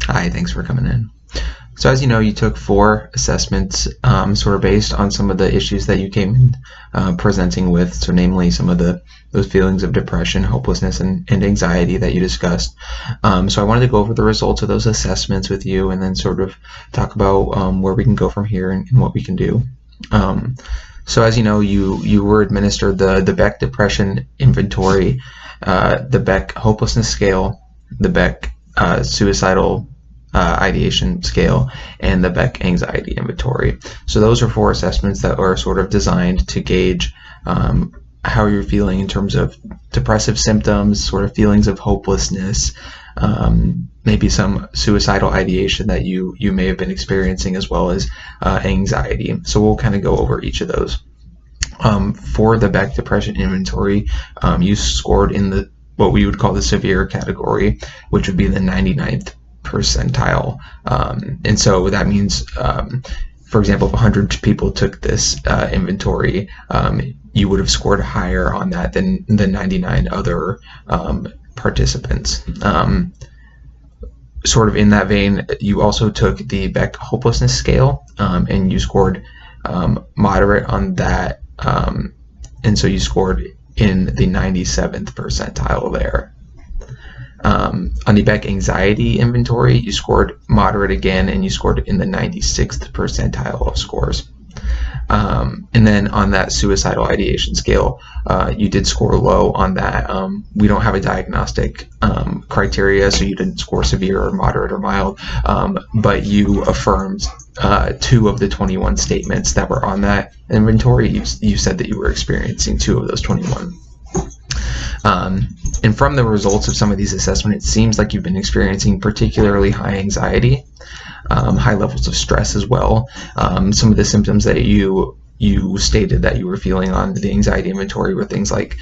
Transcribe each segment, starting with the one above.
Hi, thanks for coming in. So as you know, you took 4 assessments sort of based on some of the issues that you came in presenting with, so namely some of those feelings of depression, hopelessness, and anxiety that you discussed. So I wanted to go over the results of those assessments with you and then sort of talk about where we can go from here and what we can do. So as you know, you were administered the Beck Depression Inventory, the Beck Hopelessness Scale, the Beck Suicidal Ideation Scale, and the Beck Anxiety Inventory. So those are 4 assessments that are sort of designed to gauge how you're feeling in terms of depressive symptoms, sort of feelings of hopelessness, maybe some suicidal ideation that you may have been experiencing, as well as anxiety. So we'll kind of go over each of those. For the Beck Depression Inventory, you scored in what we would call the severe category, which would be the 99th percentile. And so that means, for example, if 100 people took this inventory, you would have scored higher on that than the 99 other participants. Sort of in that vein, you also took the Beck Hopelessness Scale, and you scored moderate on that, and so you scored in the 97th percentile there. On the Beck Anxiety Inventory, you scored moderate again, and you scored in the 96th percentile of scores. And then on that Suicidal Ideation Scale, you did score low on that. We don't have a diagnostic criteria, so you didn't score severe or moderate or mild, but you affirmed 2 of the 21 statements that were on that inventory. You said that you were experiencing 2 of those 21. And from the results of some of these assessments, it seems like you've been experiencing particularly high anxiety, high levels of stress as well. Some of the symptoms that you stated that you were feeling on the anxiety inventory were things like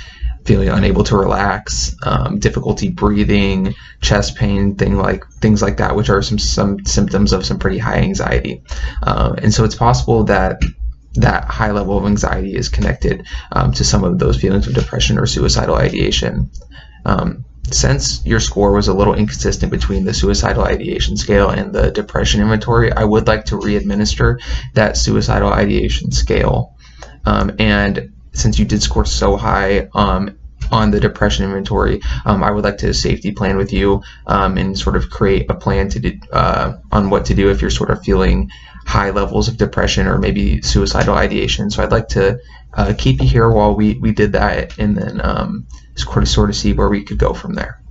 feeling unable to relax, difficulty breathing, chest pain, things like that, which are some symptoms of some pretty high anxiety. And so it's possible that high level of anxiety is connected to some of those feelings of depression or suicidal ideation. Since your score was a little inconsistent between the Suicidal Ideation Scale and the Depression Inventory, I would like to re-administer that Suicidal Ideation Scale. And since you did score so high on the Depression Inventory, I would like to safety plan with you and sort of create a plan to do, on what to do if you're sort of feeling high levels of depression or maybe suicidal ideation. So I'd like to keep you here while we did that, and then sort of see where we could go from there.